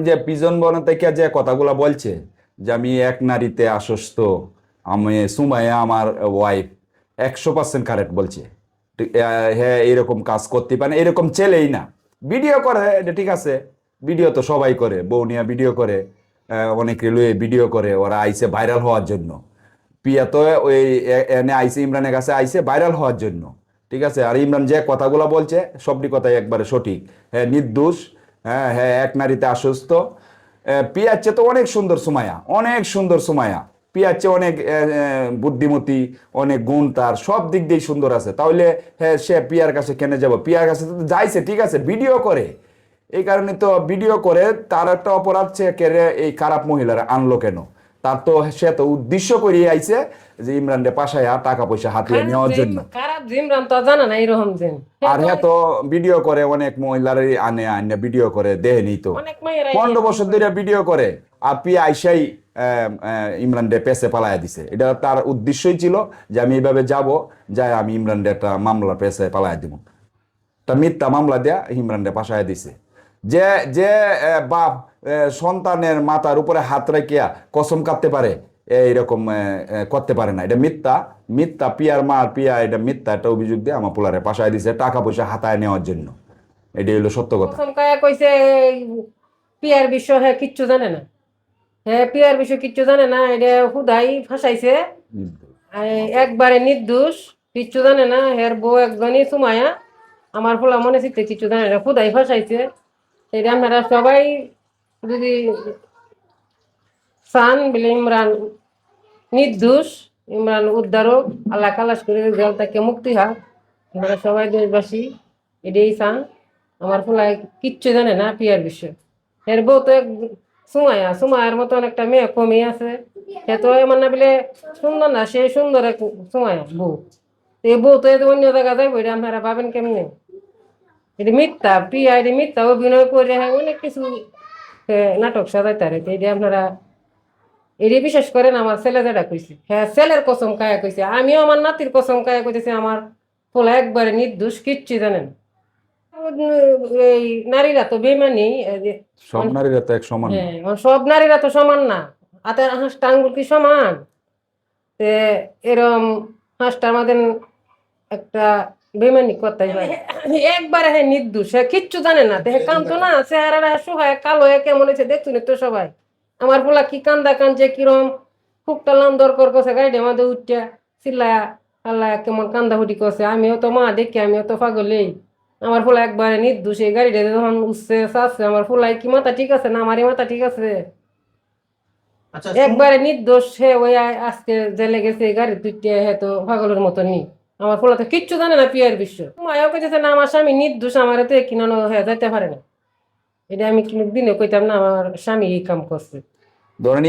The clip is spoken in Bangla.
যে পিজন বন থেকে যে কথাগুলো বলছে যে আমি এক নারীতে আশ্বস্ত, আমি সুমাইয়া আমার ওয়াইফ, 100% কারেক্ট বলছে। হ্যাঁ, এরকম কাজ করতে পারে, এরকম ছেলেই না। ভিডিও করে এটা ঠিক আছে, ভিডিও তো সবাই করে, বউ নিয়ে ভিডিও করে, অনেকে লুয়ে ভিডিও করে, ওরা আইসে ভাইরাল হওয়ার জন্য। পিয়া তো ওই এনে আইসে, ইমরানের কাছে আইসে ভাইরাল হওয়ার জন্য। ঠিক আছে, আর ইমরান যে কথাগুলো বলছে সবটি কথাই একবারে সঠিক। হ্যাঁ, নির্দোষ। হ্যাঁ হ্যাঁ, এক নারীতে আশ্বস্ত। পিয়ার চেয়ে তো অনেক সুন্দর সুমাইয়া, অনেক সুন্দর সুমাইয়া। পিয়ার চেয়ে অনেক বুদ্ধিমতী, অনেক গুণ, তার সব দিক দিয়ে সুন্দর আছে। তাহলে হ্যাঁ, সে পিয়ার কাছে কেন যাব? পিয়ার কাছে তো যাইছে, ঠিক আছে, ভিডিও করে, এই কারণে তো ভিডিও করে। তার একটা অপরাধ, সে কেড়ে এই খারাপ মহিলারা আনলো কেন? তার তো সে তো উদ্দেশ্য করিয়ে আইছে যে ইমরানরে পাশায়া টাকা পয়সা হাতিয়ে নেওয়ার জন্য। খারাপ জিমরান তো জানা না এরকম জিন আর হ্যাঁ তো ভিডিও করে, অনেক মহিলারই আনে আনে ভিডিও করে, দেয়নি তো অনেক মেয়েরাই 15 বছর ধরে ভিডিও করে। আর পিয়া আইসাই ইমরান ডে পেছে পালায়া দিছে। এটা তার উদ্দেশ্যই ছিল যে আমি এইভাবে যাব, যাই আমি ইমরান ডে একটা মামলা পেছে পালায়া দিব। একটা মিথ্যা মামলা দেয়া ইমরান ডে পাশায় দিছে। যে যে বাপ সন্তানের মাথার উপরে হাত রেখিয়া কসম কাটতে পারে, এইরকম করতে পারে না। এটা মিথ্যা, মিথ্যা। পিয়ার মার পিয়া এটা মিথ্যা একটা অভিযোগ দিয়ে আমার পোলারে পাশায় দিছে টাকা পয়সা হাতায় নেওয়ার জন্য। এটাই হলো সত্য কথা। প্রথম কায়া কইছে পিয়ার বিষয় হ্যাঁ কিচ্ছু জানে না। হ্যাঁ, পিয়ার বিষয় কিচ্ছু জানে না, এটা হুদাই ফাঁসাইছে। একবারে নির্দোষ, কিচ্ছু জানে না। হের বউ একজনই সুমায়া, আমার ফোলা মনে চিত্তে কিচ্ছু জানে না, হুদাই ফাঁসাইছে। এটা আপনারা সবাই যদি চান বলে ইমরান নির্দোষ, ইমরান উদ্ধারক, আল্লাহ কালাস করে জেল থেকে মুক্তি হয়, আমরা সবাই দেশবাসী এটাই চান। আমার ফোলায় কিচ্ছু জানে না পিয়ার বিষয়। এর বউ তো এক সুমায়া, সুমায়ার মতন একটা মেয়ে কমই আছে। সে তো এমন না বলে সুন্দর না, সে সুন্দর এক সুমায়া বউ। এই বউ তো অন্য জায়গা যাইব, এটা আপনারা ভাবেন কেমনে? এটা মিথ্যা, পিয়া এটা মিথ্যা অভিনয় করে অনেক কিছু নাটক সাজাইতারে। এটা আপনারা এটি বিশেষ করেন আমার ছেলে যেটা কইছে, হ্যাঁ ছেলের কসম কায়া কইছে, আমিও আমার নাতির কসম কায়া কইতেছি আমার পোলা একবারে নির্দোষ, কিচ্ছু জানেন। এই নারীরা তো বেমানি। সব নারীরা তো এক সমান না। হ্যাঁ, সব নারীরা তো সমান না। হাতের হাঁসটা আঙ্গুল কি সমান? তে এরম হাঁসটার মধ্যে একটা বেমানি করতে হয়। একবারে হ্যাঁ নির্দোষ, হ্যাঁ কিচ্ছু জানে না। দেখে কানতো না, চেহারাটা সুহায় কালো হয়ে কেমন হয়েছে দেখছো তো সবাই। আমার পোলা কি কান্দা কানছে, কিরম খুবটা লাম দরকার করছে, গাড়ি আমাদের উঠছে চিল্লায়া আল্লাহ কেমন কান্দাহুটি করছে। আমিও তো মা দেখি, আমিও তো পাগলেই। আমার পোলা একবারে নির্দোষ। এই গাড়িটা যখন উঠছে চাচ্ছে, আমার পোলাই কি মাথা ঠিক আছে না আমারই মাথা ঠিক আছে? একবারে নির্দোষ। সে ওই আজকে জেলে গেছে এই গাড়ি দুইটা, হ্যাঁ তো পাগলের মতো নি। আমার পোলা তো কিচ্ছু জানে না পিয়ার বিশ্ব। মায়াও কইতেছে না আমার স্বামী নির্দোষ, আমার তো কিনানো হয়ে যাইতে পারে না। এটা আমি দিনে কইতাম না আমার স্বামী এই কাম করছে। ধরেন